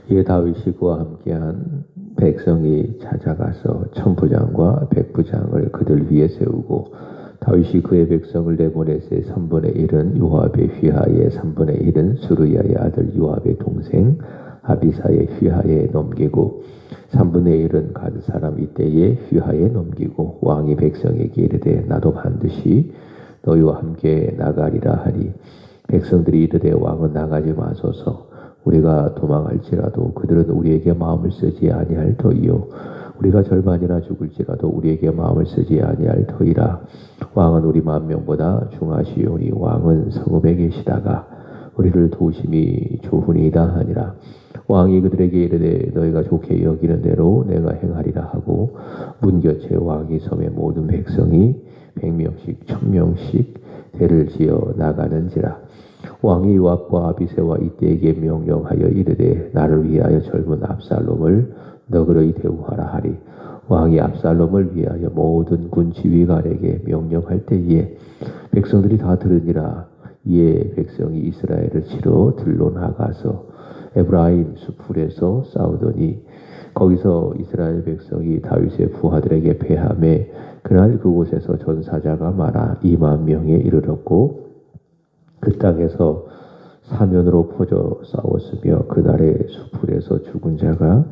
이에 다윗이 그와 함께한 백성이 찾아가서 천부장과 백부장을 그들 위에 세우고 다윗이 그의 백성을 내보내세 3분의 1은 요압의 휘하에 3분의 1은 수르야의 아들 요압의 동생 아비사의 휘하에 넘기고 3분의 1은 가드 사람 이때의 휘하에 넘기고 왕이 백성에게 이르되 나도 반드시 너희와 함께 나가리라 하니 백성들이 이르되 왕은 나가지 마소서 우리가 도망할지라도 그들은 우리에게 마음을 쓰지 아니할 터이요 우리가 절반이나 죽을지라도 우리에게 마음을 쓰지 아니할 터이라. 왕은 우리 만명보다 중하시오니 왕은 성읍에 계시다가 우리를 도심이 좋으니이다 하니라. 왕이 그들에게 이르되 너희가 좋게 여기는 대로 내가 행하리라 하고 문 곁에 왕이 섬에 모든 백성이 100명씩 1000명씩 대를 지어 나가는지라. 왕이 요압과 아비새와 이때에게 명령하여 이르되 나를 위하여 젊은 압살롬을 너그러이 대우하라 하리. 왕이 압살롬을 위하여 모든 군 지휘관에게 명령할 때에 백성들이 다 들으니라. 이에 백성이 이스라엘을 치러 들로 나가서 에브라임 수풀에서 싸우더니 거기서 이스라엘 백성이 다윗의 부하들에게 패하매 그날 그곳에서 전사자가 많아 2만 명에 이르렀고 그 땅에서 사면으로 퍼져 싸웠으며 그날의 수풀에서 죽은 자가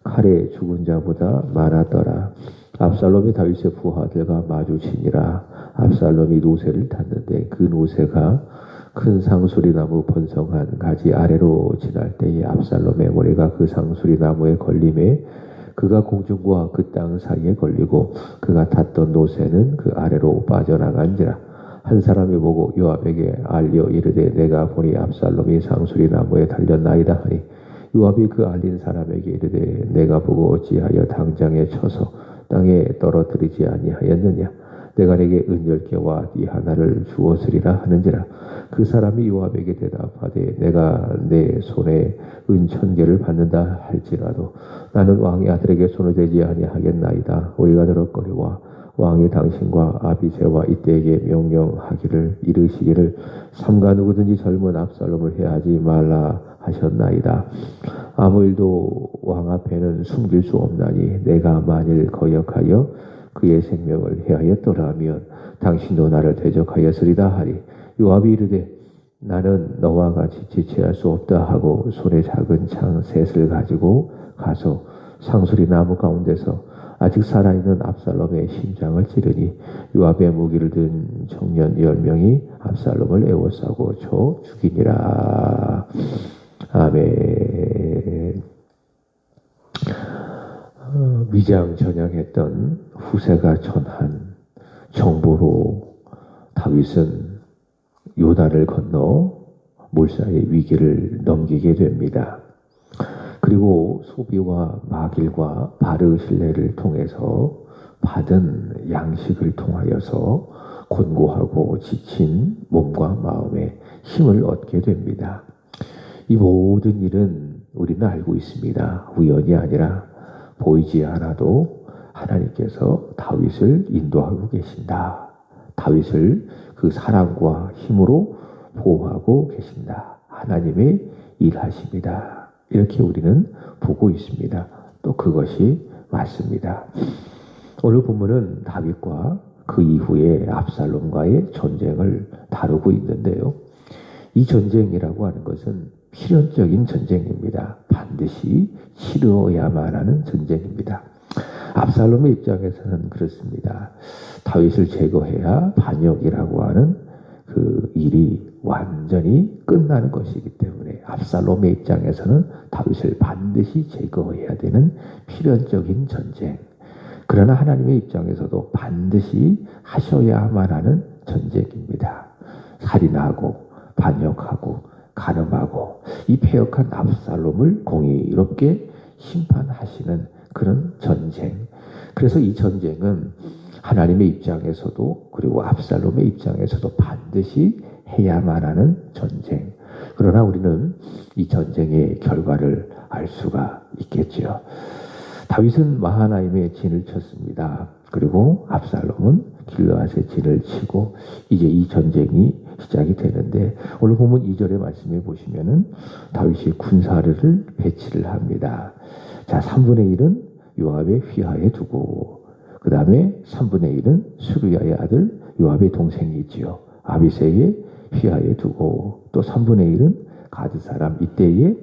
칼에 죽은 자보다 많았더라. 압살롬이 다윗의 부하들과 마주치니라. 압살롬이 노새를 탔는데 그 노새가 큰 상수리나무 번성한 가지 아래로 지날 때에 압살롬의 머리가 그 상수리나무에 걸림에 그가 공중과 그 땅 사이에 걸리고 그가 탔던 노새는 그 아래로 빠져나간지라. 한 사람이 보고 요압에게 알려 이르되 내가 보니 압살롬이 상수리나무에 달렸나이다 하니 요압이 그 알린 사람에게 이르되 내가 보고 어찌하여 당장에 쳐서 땅에 떨어뜨리지 아니하였느냐. 내가 내게 은 10개와 띠 하나를 주었으리라 하는지라. 그 사람이 요압에게 대답하되 내가 내 손에 은 1000개를 받는다 할지라도 나는 왕의 아들에게 손을 대지 아니하겠나이다. 우리가 들었거니와 왕이 당신과 아비새와 이때에게 명령하기를 이르시기를 삼가 누구든지 젊은 압살롬을 해하지 말라 하셨나이다. 아무 일도 왕 앞에는 숨길 수 없나니 내가 만일 거역하여 그의 생명을 해하였더라면 당신도 나를 대적하였으리다 하리. 요압이 이르되 나는 너와 같이 지체할 수 없다 하고 손에 작은 창 셋을 가지고 가서 상수리 나무 가운데서 아직 살아있는 압살롬의 심장을 찌르니 요압의 무기를 든 청년 10명이 압살롬을 에워싸고 쳐 죽이니라. 아멘. 위장전향했던 후세가 전한 정보로 다윗은 요단을 건너 몰사의 위기를 넘기게 됩니다. 그리고 소비와 마길과 바르실레를 통해서 받은 양식을 통하여서 곤고하고 지친 몸과 마음에 힘을 얻게 됩니다. 이 모든 일은 우리는 알고 있습니다. 우연이 아니라 보이지 않아도 하나님께서 다윗을 인도하고 계신다. 다윗을 그 사랑과 힘으로 보호하고 계신다. 하나님의 일하십니다. 이렇게 우리는 보고 있습니다. 또 그것이 맞습니다. 오늘 본문은 다윗과 그 이후에 압살롬과의 전쟁을 다루고 있는데요. 이 전쟁이라고 하는 것은 필연적인 전쟁입니다. 반드시 치루어야만 하는 전쟁입니다. 압살롬의 입장에서는 그렇습니다. 다윗을 제거해야 반역이라고 하는 그 일이 완전히 끝나는 것이기 때문에 압살롬의 입장에서는 다윗을 반드시 제거해야 되는 필연적인 전쟁. 그러나 하나님의 입장에서도 반드시 하셔야만 하는 전쟁입니다. 살인하고 반역하고 간음하고 이 패역한 압살롬을 공의롭게 심판하시는 그런 전쟁. 그래서 이 전쟁은 하나님의 입장에서도 그리고 압살롬의 입장에서도 반드시 해야만 하는 전쟁. 그러나 우리는 이 전쟁의 결과를 알 수가 있겠지요. 다윗은 마하나임에 진을 쳤습니다. 그리고 압살롬은 길르앗에 진을 치고 이제 이 전쟁이 시작이 되는데 오늘 보면 2절의 말씀에 보시면은 다윗이 군사를 배치를 합니다. 자, 3분의 1은 요압의 휘하에 두고 그 다음에 3분의 1은 수르야의 아들 요압의 동생이지요. 아비새의 휘하에 두고 또 3분의 1은 가드 사람 이때의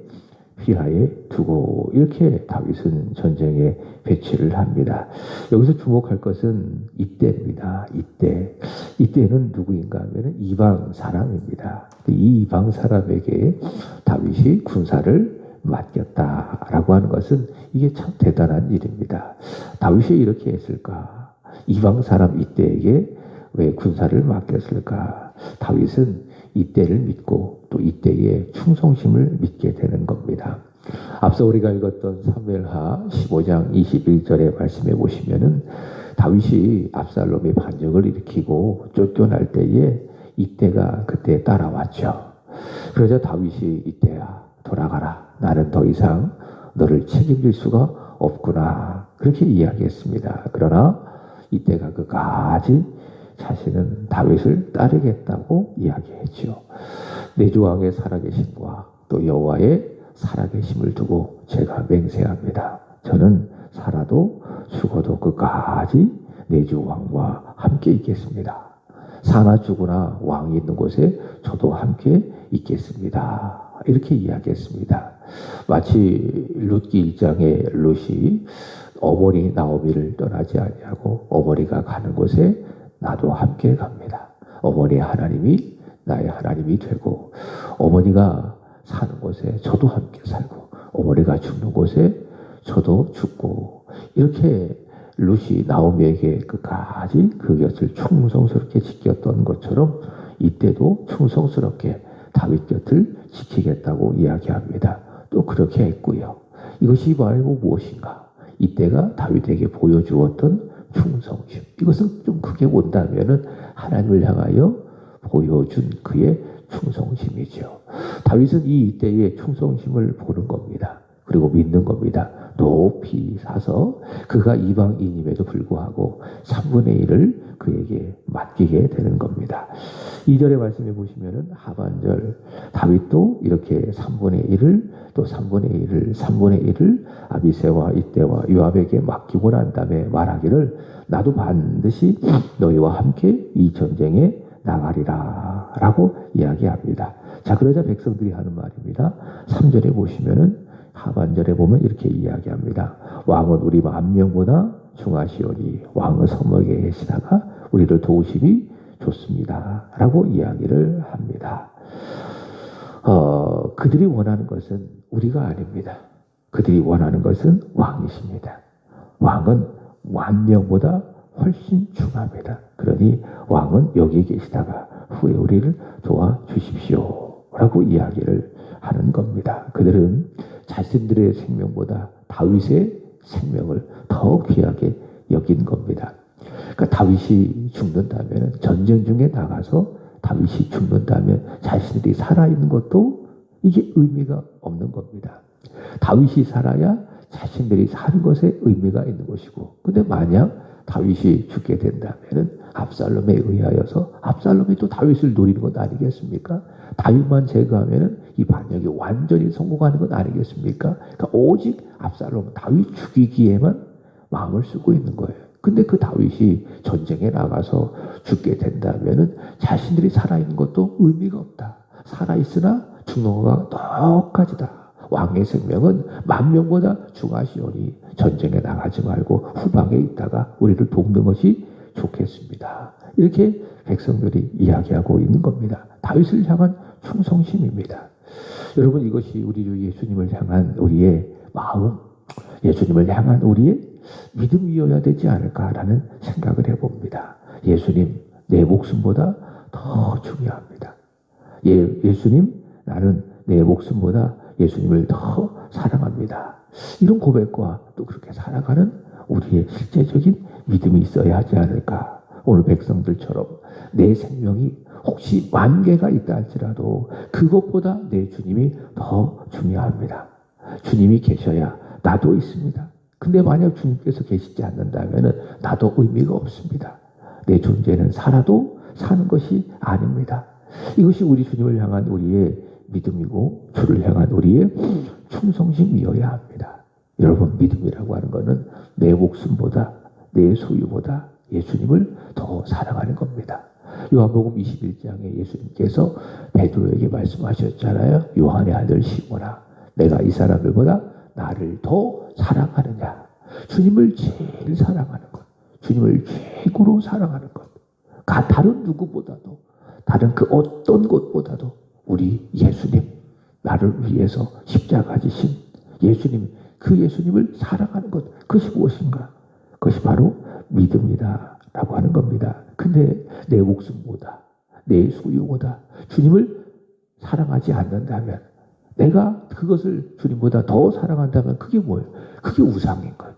휘하에 두고 이렇게 다윗은 전쟁에 배치를 합니다. 여기서 주목할 것은 이때입니다. 이때는 누구인가 하면 이방 사람입니다. 이 이방 사람에게 다윗이 군사를 맡겼다라고 하는 것은 이게 참 대단한 일입니다. 다윗이 이렇게 했을까? 이방 사람 이때에게 왜 군사를 맡겼을까? 다윗은 이때를 믿고 또 이때의 충성심을 믿게 되는 겁니다. 앞서 우리가 읽었던 사무엘하 15장 21절의 말씀에 보시면은 다윗이 압살롬의 반역을 일으키고 쫓겨날 때에 이때가 그때 따라왔죠. 그러자 다윗이 이때야 돌아가라. 나는 더 이상 너를 책임질 수가 없구나. 그렇게 이야기했습니다. 그러나 이때가 끝까지 자신은 다윗을 따르겠다고 이야기했죠. 내 주왕의 살아계심과 또 여호와의 살아계심을 두고 제가 맹세합니다. 저는 살아도 죽어도 끝까지 내 주왕과 함께 있겠습니다. 사나 죽으나 왕이 있는 곳에 저도 함께 있겠습니다. 이렇게 이야기했습니다. 마치 룻기 1장의 룻이 어머니 나오미를 떠나지 아니하고 어머니가 가는 곳에 나도 함께 갑니다. 어머니의 하나님이 나의 하나님이 되고 어머니가 사는 곳에 저도 함께 살고 어머니가 죽는 곳에 저도 죽고 이렇게 룻이 나오미에게 끝까지 그 곁을 충성스럽게 지켰던 것처럼 이때도 충성스럽게 다윗 곁을 지키겠다고 이야기합니다. 또 그렇게 했고요. 이것이 바로 무엇인가? 이때가 다윗에게 보여주었던 충성심. 이것은 좀 크게 본다면은 하나님을 향하여 보여준 그의 충성심이죠. 다윗은 이때의 충성심을 보는 겁니다. 그리고 믿는 겁니다. 높이 사서 그가 이방인임에도 불구하고 3분의 1을 그에게 맡기게 되는 겁니다. 2절의 말씀에 보시면은 하반절 다윗도 이렇게 3분의 1을 또 3분의 1을 아비새와 이때와 요압에게 맡기고 난 다음에 말하기를 나도 반드시 너희와 함께 이 전쟁에 나가리라 라고 이야기합니다. 자, 그러자 백성들이 하는 말입니다. 3절에 보시면은 하반절에 보면 이렇게 이야기합니다. 왕은 우리 10,000명보다 중하시오니 왕은 서먹에 계시다가 우리를 도우심이 좋습니다 라고 이야기를 합니다. 그들이 원하는 것은 우리가 아닙니다. 그들이 원하는 것은 왕이십니다. 왕은 10,000명보다 훨씬 중합니다. 그러니 왕은 여기 계시다가 후에 우리를 도와주십시오 라고 이야기를 하는 겁니다. 그들은 자신들의 생명보다 다윗의 생명을 더 귀하게 여긴 겁니다. 그러니까 다윗이 죽는다면 전쟁 중에 나가서 다윗이 죽는다면 자신들이 살아있는 것도 이게 의미가 없는 겁니다. 다윗이 살아야 자신들이 사는 것에 의미가 있는 것이고 근데 만약 다윗이 죽게 된다면 압살롬에 의하여서 압살롬이 또 다윗을 노리는 것 아니겠습니까? 다윗만 제거하면 이 반역이 완전히 성공하는 것 아니겠습니까? 그러니까 오직 압살롬 다윗 죽이기에만 마음을 쓰고 있는 거예요. 근데 그 다윗이 전쟁에 나가서 죽게 된다면 자신들이 살아있는 것도 의미가 없다. 살아있으나 죽는 것과 똑같이다. 왕의 생명은 10,000명보다 중하시오니 전쟁에 나가지 말고 후방에 있다가 우리를 돕는 것이 좋겠습니다. 이렇게 백성들이 이야기하고 있는 겁니다. 다윗을 향한 충성심입니다. 여러분 이것이 우리 주 예수님을 향한 우리의 마음, 예수님을 향한 우리의 믿음이어야 되지 않을까라는 생각을 해봅니다. 예수님 내 목숨보다 더 중요합니다. 예수님 나는 내 목숨보다 예수님을 더 사랑합니다. 이런 고백과 또 그렇게 살아가는 우리의 실제적인 믿음이 있어야 하지 않을까. 오늘 백성들처럼 내 생명이 혹시 10,000개가 있다 할지라도 그것보다 내 주님이 더 중요합니다. 주님이 계셔야 나도 있습니다. 근데 만약 주님께서 계시지 않는다면 나도 의미가 없습니다. 내 존재는 살아도 사는 것이 아닙니다. 이것이 우리 주님을 향한 우리의 믿음이고 주를 향한 우리의 충성심이어야 합니다. 여러분, 믿음이라고 하는 것은 내 목숨보다 내 소유보다 예수님을 더 사랑하는 겁니다. 요한복음 21장에 예수님께서 베드로에게 말씀하셨잖아요. 요한의 아들 시몬아, 내가 이 사람들보다 나를 더 사랑하느냐. 주님을 제일 사랑하는 것, 주님을 최고로 사랑하는 것, 다른 누구보다도, 다른 그 어떤 것보다도 우리 예수님, 나를 위해서 십자가 지신 예수님, 그 예수님을 사랑하는 것, 그것이 무엇인가? 그것이 바로 믿음이다 라고 하는 겁니다. 근데 내 목숨보다, 내 소유보다 주님을 사랑하지 않는다면, 내가 그것을 주님보다 더 사랑한다면 그게 뭐예요? 그게 우상인 거예요.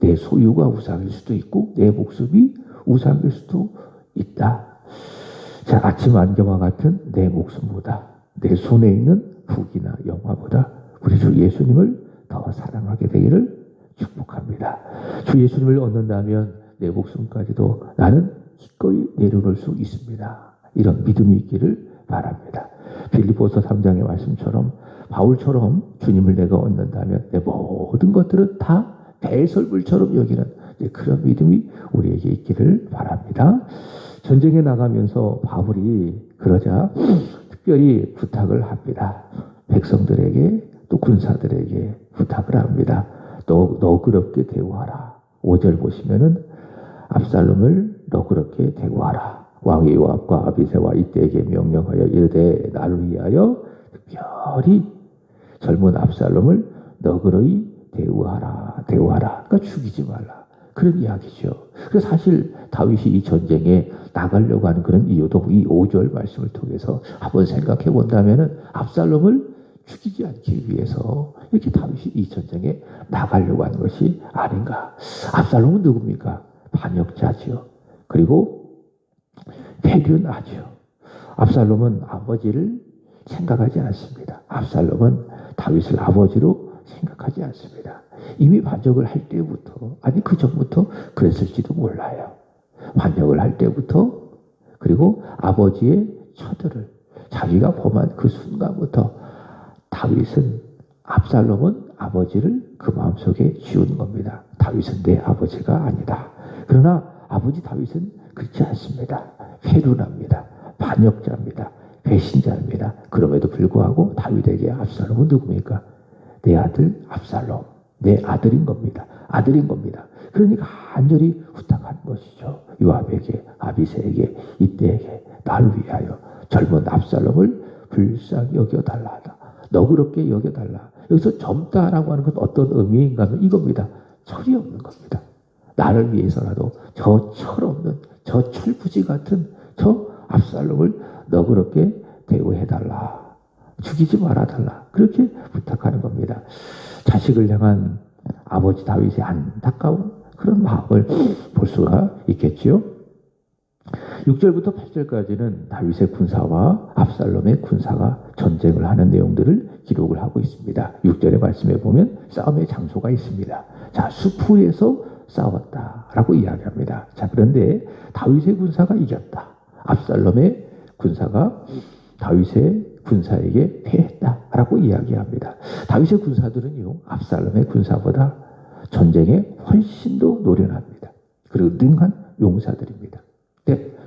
내 소유가 우상일 수도 있고 내 목숨이 우상일 수도 있다. 자, 아침 안개와 같은 내 목숨보다, 내 손에 있는 북이나 영화보다 우리 주 예수님을 더 사랑하게 되기를 축복합니다. 주 예수님을 얻는다면 내 목숨까지도 나는 기꺼이 내려놓을 수 있습니다. 이런 믿음이 있기를 바랍니다. 빌립보서 3장의 말씀처럼 바울처럼 주님을 내가 얻는다면 내 모든 것들은 다 배설물처럼 여기는 그런 믿음이 우리에게 있기를 바랍니다. 전쟁에 나가면서 바울이 그러자 특별히 부탁을 합니다. 백성들에게 또 군사들에게 부탁을 합니다. 너그럽게 대우하라. 5절 보시면은 압살롬을 너그럽게 대우하라. 왕이 요압과 아비새와 이때에게 명령하여 이르되 나를 위하여 특별히 젊은 압살롬을 너그러이 대우하라. 그러니까 죽이지 말라. 그런 이야기죠. 그래서 사실 다윗이 이 전쟁에 나가려고 하는 그런 이유도 이 5절 말씀을 통해서 한번 생각해 본다면은 압살롬을 죽이지 않기 위해서 이렇게 다윗이 이 전쟁에 나가려고 하는 것이 아닌가. 압살롬은 누굽니까? 반역자지요. 그리고 패륜하지요. 압살롬은 아버지를 생각하지 않습니다. 압살롬은 다윗을 아버지로 생각하지 않습니다. 이미 반역을 할 때부터, 아니 그 전부터 그랬을지도 몰라요. 반역을 할 때부터, 그리고 아버지의 처들을 자기가 범한 그 순간부터 다윗은, 압살롬은 아버지를 그 마음속에 지우는 겁니다. 다윗은 내 아버지가 아니다. 그러나 아버지 다윗은 그렇지 않습니다. 패륜합니다. 반역자입니다. 배신자입니다. 그럼에도 불구하고 다윗에게 압살롬은 누굽니까? 내 아들 압살롬, 내 아들인 겁니다. 아들인 겁니다. 그러니까 간절히 부탁하는 것이죠. 요압에게, 아비새에게, 이때에게 나를 위하여 젊은 압살롬을 불쌍히 여겨달라. 너그럽게 여겨달라. 여기서 젊다라고 하는 건 어떤 의미인가 하면 이겁니다. 철이 없는 겁니다. 나를 위해서라도 저 철없는, 저 철부지 같은 저 압살롬을 너그럽게 대우해달라. 죽이지 말아달라. 그렇게 부탁하는 겁니다. 자식을 향한 아버지 다윗의 안타까운 그런 마음을 볼 수가 있겠지요. 6절부터 8절까지는 다윗의 군사와 압살롬의 군사가 전쟁을 하는 내용들을 기록을 하고 있습니다. 6절의 말씀에 보면 싸움의 장소가 있습니다. 자, 수풀에서 싸웠다라고 이야기합니다. 자, 그런데 다윗의 군사가 이겼다. 압살롬의 군사가 다윗의 군사에게 패했다라고 이야기합니다. 다윗의 군사들은요, 압살롬의 군사보다 전쟁에 훨씬 더 노련합니다. 그리고 능한 용사들입니다.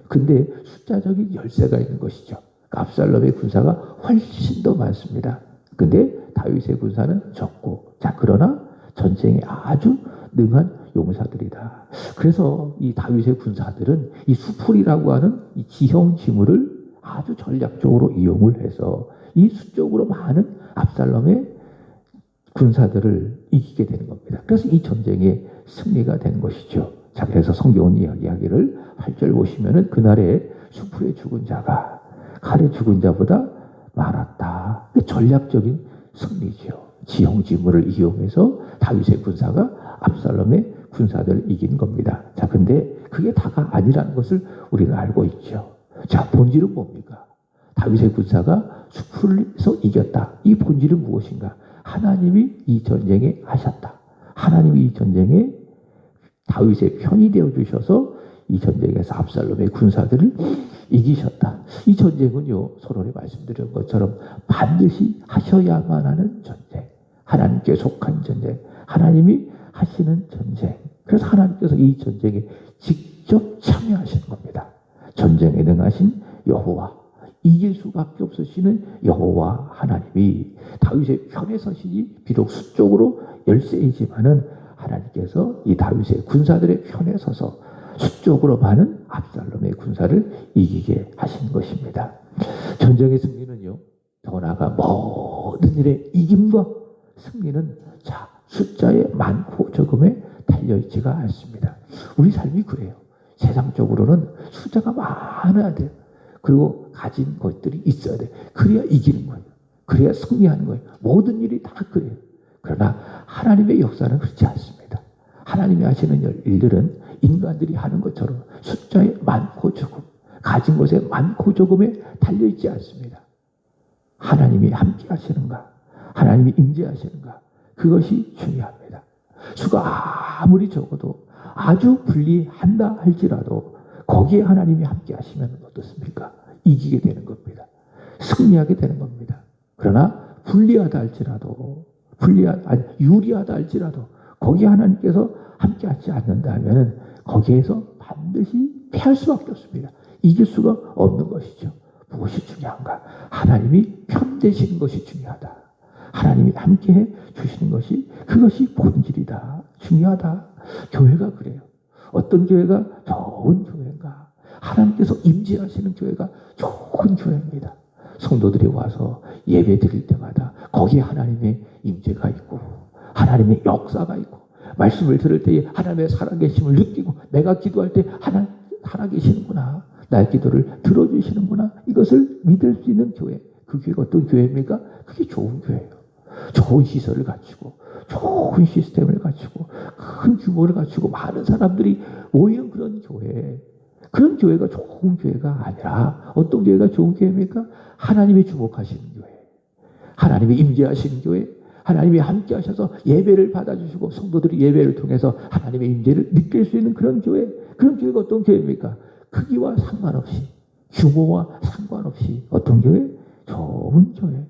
근데 숫자적인 열세가 있는 것이죠. 압살롬의 군사가 훨씬 더 많습니다. 근데 다윗의 군사는 적고, 자, 그러나 전쟁에 아주 능한 용사들이다. 그래서 이 다윗의 군사들은 이 수풀이라고 하는 이 지형 지물을 아주 전략적으로 이용을 해서 이 수적으로 많은 압살롬의 군사들을 이기게 되는 겁니다. 그래서 이 전쟁의 승리가 된 것이죠. 자, 그래서 성경은 이야기를 8절 보시면은 그날에 수풀에 죽은 자가 칼에 죽은 자보다 많았다. 전략적인 승리죠. 지형지물을 이용해서 다윗의 군사가 압살롬의 군사들을 이긴 겁니다. 자, 근데 그게 다가 아니라는 것을 우리는 알고 있죠. 자, 본질은 뭡니까? 다윗의 군사가 수풀에서 이겼다. 이 본질은 무엇인가? 하나님이 이 전쟁에 하셨다. 하나님이 이 전쟁에 다윗의 편이 되어 주셔서 이 전쟁에서 압살롬의 군사들을 이기셨다. 이 전쟁은요, 서론에 말씀드린 것처럼 반드시 하셔야만 하는 전쟁, 하나님께 속한 전쟁, 하나님이 하시는 전쟁. 그래서 하나님께서 이 전쟁에 직접 참여하시는 겁니다. 전쟁에 능하신 여호와, 이길 수밖에 없으시는 여호와 하나님이 다윗의 편에 서시니 비록 수적으로 열세이지만은 하나님께서 이 다윗의 군사들의 편에 서서 수적으로 많은 압살롬의 군사를 이기게 하신 것입니다. 전쟁의 승리는요, 더 나아가 모든 일의 이김과 승리는 숫자의 많고 적음에 달려있지가 않습니다. 우리 삶이 그래요. 세상적으로는 숫자가 많아야 돼요. 그리고 가진 것들이 있어야 돼요. 그래야 이기는 거예요. 그래야 승리하는 거예요. 모든 일이 다 그래요. 그러나 하나님의 역사는 그렇지 않습니다. 하나님이 하시는 일들은 인간들이 하는 것처럼 숫자에 많고 적음, 가진 것에 많고 적음에 달려있지 않습니다. 하나님이 함께 하시는가, 하나님이 임재하시는가, 그것이 중요합니다. 수가 아무리 적어도 아주 불리한다 할지라도 거기에 하나님이 함께 하시면 어떻습니까? 이기게 되는 겁니다. 승리하게 되는 겁니다. 그러나 불리하다 할지라도, 유리하다 할지라도 거기에 하나님께서 함께 하지 않는다면 거기에서 반드시 패할 수밖에 없습니다. 이길 수가 없는 것이죠. 무엇이 중요한가? 하나님이 편되시는 것이 중요하다. 하나님이 함께해 주시는 것이, 그것이 본질이다. 중요하다. 교회가 그래요. 어떤 교회가 좋은 교회인가? 하나님께서 임재하시는 교회가 좋은 교회입니다. 성도들이 와서 예배 드릴 때마다 거기에 하나님의 임재가 있고 하나님의 역사가 있고 말씀을 들을 때에 하나님의 살아계심을 느끼고 내가 기도할 때 살아계시는구나. 나의 기도를 들어주시는구나. 이것을 믿을 수 있는 교회. 그 교회가 어떤 교회입니까? 그게 좋은 교회예요. 좋은 시설을 갖추고 좋은 시스템을 갖추고 큰 규모를 갖추고 많은 사람들이 모이는 그런 교회. 그런 교회가 좋은 교회가 아니라 어떤 교회가 좋은 교회입니까? 하나님이 주목하시는 교회. 하나님이 임재하시는 교회. 하나님이 함께 하셔서 예배를 받아주시고 성도들이 예배를 통해서 하나님의 임재를 느낄 수 있는 그런 교회. 그런 교회가 어떤 교회입니까? 크기와 상관없이, 규모와 상관없이 어떤 교회? 좋은 교회.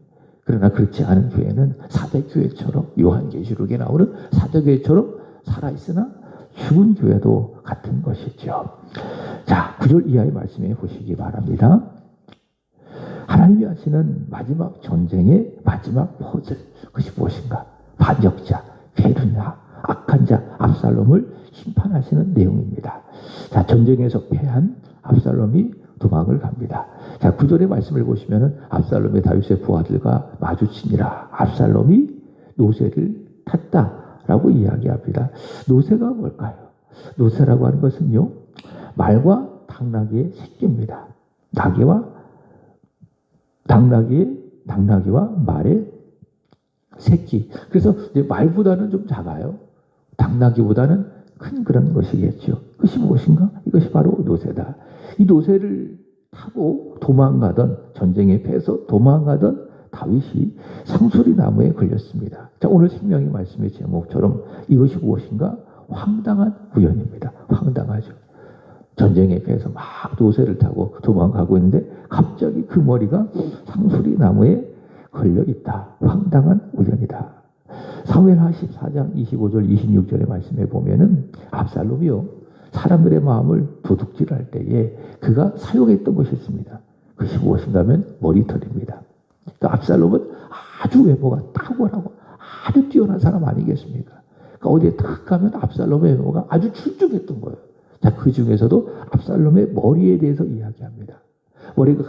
그러나 그렇지 않은 교회는 사대교회처럼, 요한계시록에 나오는 사대교회처럼 살아있으나 죽은 교회도 같은 것이죠. 자, 9절 이하의 말씀에 보시기 바랍니다. 하나님이 하시는 마지막 전쟁의 마지막 퍼즐, 그것이 무엇인가? 반역자, 베르냐, 악한 자, 압살롬을 심판하시는 내용입니다. 자, 전쟁에서 패한 압살롬이 도망을 갑니다. 자, 9절의 말씀을 보시면은 압살롬의 다윗의 부하들과 마주치니라. 압살롬이 노새를 탔다라고 이야기합니다. 노새가 뭘까요? 노새라고 하는 것은요, 말과 당나귀의 새끼입니다. 당나귀와 말의 새끼. 그래서 이제 말보다는 좀 작아요. 당나귀보다는 큰 그런 것이겠죠. 그것이 무엇인가? 이것이 바로 노새다. 이 노새를 타고 도망가던, 전쟁에 패해서 도망가던 다윗이 상수리 나무에 걸렸습니다. 자, 오늘 생명의 말씀의 제목처럼 이것이 무엇인가? 황당한 우연입니다. 황당하죠. 전쟁에 패해서 막 노새를 타고 도망가고 있는데 갑자기 그 머리가 상수리 나무에 걸려 있다. 황당한 우연이다. 사무엘하 14장 25절 26절의 말씀에 보면은 압살롬이요, 사람들의 마음을 도둑질할 때에 그가 사용했던 것이 있습니다. 그것이 무엇인가 하면 머리털입니다. 그러니까 압살롬은 아주 외모가 탁월하고 아주 뛰어난 사람 아니겠습니까? 그러니까 어디에 탁 가면 압살롬의 외모가 아주 출중했던 거예요. 자, 그 중에서도 압살롬의 머리에 대해서 이야기합니다. 머리가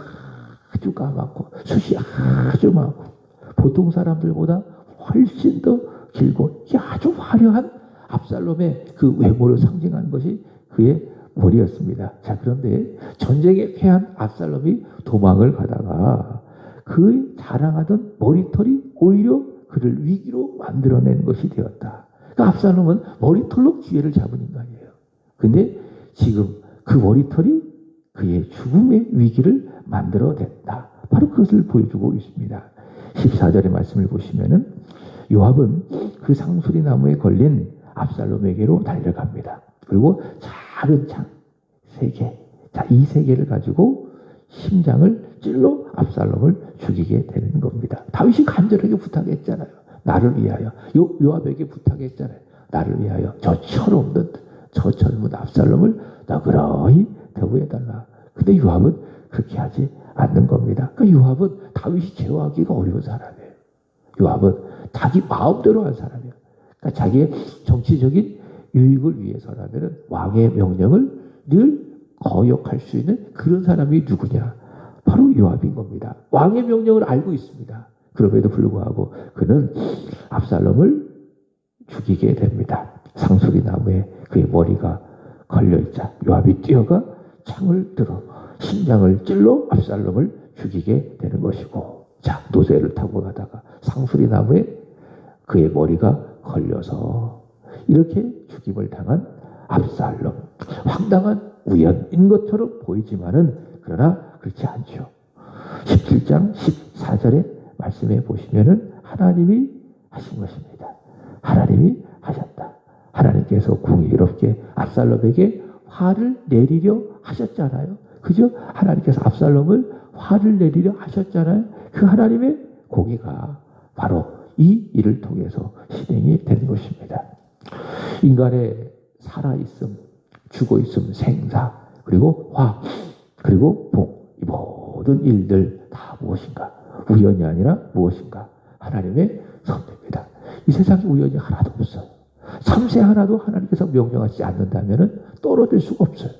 아주 까맣고 숱이 아주 많고 보통 사람들보다 훨씬 더 길고 아주 화려한 압살롬의 그 외모를 상징하는 것이 그의 머리였습니다. 자, 그런데 전쟁에 패한 압살롬이 도망을 가다가 그 자랑하던 머리털이 오히려 그를 위기로 만들어낸 것이 되었다. 그러니까 압살롬은 머리털로 기회를 잡은 인간이에요. 근데 지금 그 머리털이 그의 죽음의 위기를 만들어냈다. 바로 그것을 보여주고 있습니다. 14절의 말씀을 보시면은 요압은 그 상수리 나무에 걸린 압살롬에게로 달려갑니다. 그리고 작은 창, 3개. 자, 이 3개를 가지고 심장을 찔러 압살롬을 죽이게 되는 겁니다. 다윗이 간절하게 부탁했잖아요. 나를 위하여. 요압에게 부탁했잖아요. 나를 위하여 저 철없는 저 젊은 압살롬을 너그러이 대우해달라. 근데 요압은 그렇게 하지 않는 겁니다. 그러니까 요압은 다윗이 제어하기가 어려운 사람이에요. 요압은 자기 마음대로 한 사람이에요. 그러니까 자기의 정치적인 유익을 위해서라면 왕의 명령을 늘 거역할 수 있는 그런 사람이 누구냐? 바로 요압인 겁니다. 왕의 명령을 알고 있습니다. 그럼에도 불구하고 그는 압살롬을 죽이게 됩니다. 상수리 나무에 그의 머리가 걸려있자 요압이 뛰어가 창을 들어 심장을 찔러 압살롬을 죽이게 되는 것이고, 자, 노새를 타고 가다가 상수리 나무에 그의 머리가 걸려서 이렇게 죽임을 당한 압살롬. 황당한 우연인 것처럼 보이지만은 그러나 그렇지 않죠. 17장 14절에 말씀해 보시면은 하나님이 하신 것입니다. 하나님이 하셨다. 하나님께서 공의롭게 압살롬에게 화를 내리려 하셨잖아요. 그죠? 하나님께서 압살롬을 화를 내리려 하셨잖아요. 그 하나님의 공의가 바로 이 일을 통해서 실행이 되는 것입니다. 인간의 살아있음, 죽어있음, 생사, 그리고 화, 그리고 복, 이 모든 일들 다 무엇인가? 우연이 아니라 무엇인가? 하나님의 섭리입니다. 이 세상에 우연이 하나도 없어요. 참새 하나도 하나님께서 명령하지 않는다면 떨어질 수가 없어요.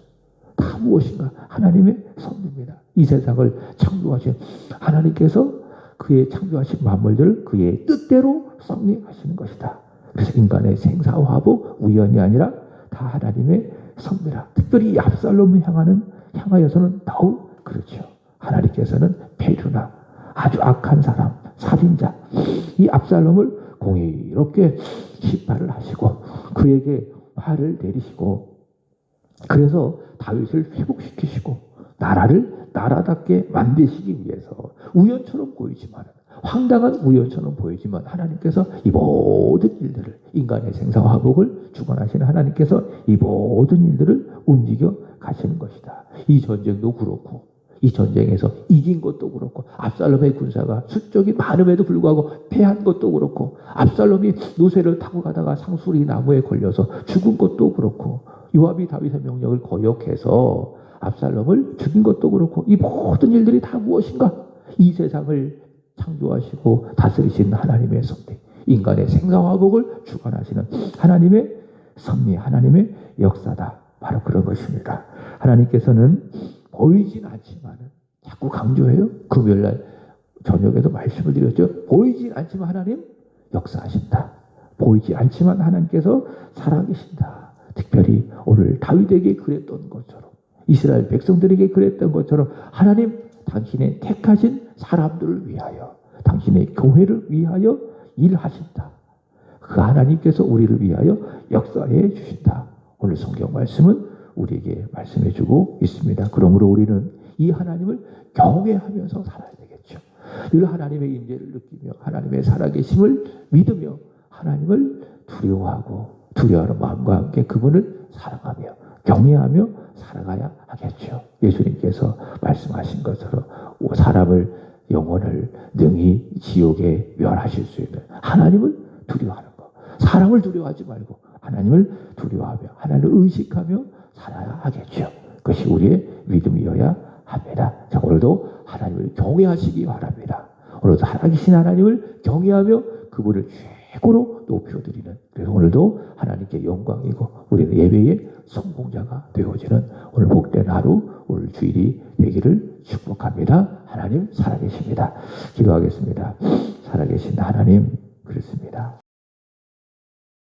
다 무엇인가? 하나님의 섭리입니다. 이 세상을 창조하신 하나님께서 그의 창조하신 만물들을 그의 뜻대로 섭리하시는 것이다. 그래서 인간의 생사화복 우연이 아니라 다 하나님의 섭리라. 특별히 이 압살롬을 향하여서는 더욱 그렇죠. 하나님께서는 페류나 아주 악한 사람, 살인자, 이 압살롬을 공의롭게 심판을 하시고 그에게 화를 내리시고, 그래서 다윗을 회복시키시고 나라를 나라답게 만드시기 위해서 우연처럼 보이지만, 황당한 우연처럼 보이지만 하나님께서 이 모든 일들을, 인간의 생사화복을 주관하시는 하나님께서 이 모든 일들을 움직여 가시는 것이다. 이 전쟁도 그렇고 이 전쟁에서 이긴 것도 그렇고, 압살롬의 군사가 수적이 많음에도 불구하고 패한 것도 그렇고, 압살롬이 노새를 타고 가다가 상수리 나무에 걸려서 죽은 것도 그렇고, 요압이 다윗의 명령을 거역해서 압살롬을 죽인 것도 그렇고, 이 모든 일들이 다 무엇인가? 이 세상을 창조하시고 다스리시는 하나님의 섭리, 인간의 생사화복을 주관하시는 하나님의 섭리, 하나님의 역사다. 바로 그런 것입니다. 하나님께서는 보이진 않지만, 자꾸 강조해요. 금요일날 저녁에도 말씀을 드렸죠. 보이진 않지만 하나님 역사하신다. 보이지 않지만 하나님께서 살아계신다. 특별히 오늘 다윗에게 그랬던 것처럼, 이스라엘 백성들에게 그랬던 것처럼 하나님 당신의 택하신 사람들을 위하여, 당신의 교회를 위하여 일하신다. 그 하나님께서 우리를 위하여 역사해 주신다. 오늘 성경 말씀은 우리에게 말씀해 주고 있습니다. 그러므로 우리는 이 하나님을 경외하면서 살아야 되겠죠. 늘 하나님의 임재를 느끼며 하나님의 살아계심을 믿으며 하나님을 두려워하는 마음과 함께 그분을 사랑하며 경외하며 살아가야 하겠죠. 예수님께서 말씀하신 것처럼 사람을, 영혼을 능히 지옥에 멸하실 수 있는 하나님을 두려워하는 것. 사람을 두려워하지 말고 하나님을 두려워하며 하나님을 의식하며 살아야 하겠죠. 그것이 우리의 믿음이어야 합니다. 자, 오늘도 하나님을 경외하시기 바랍니다. 오늘도 살아계신 하나님을 경외하며 그분을 최고로 높여드리는, 그래서 오늘도 하나님께 영광이고 우리는 예배의 성공자가 되어지는 오늘 복된 하루, 오늘 주일이 되기를 축복합니다. 하나님 살아계십니다. 기도하겠습니다. 살아계신 하나님, 그렇습니다.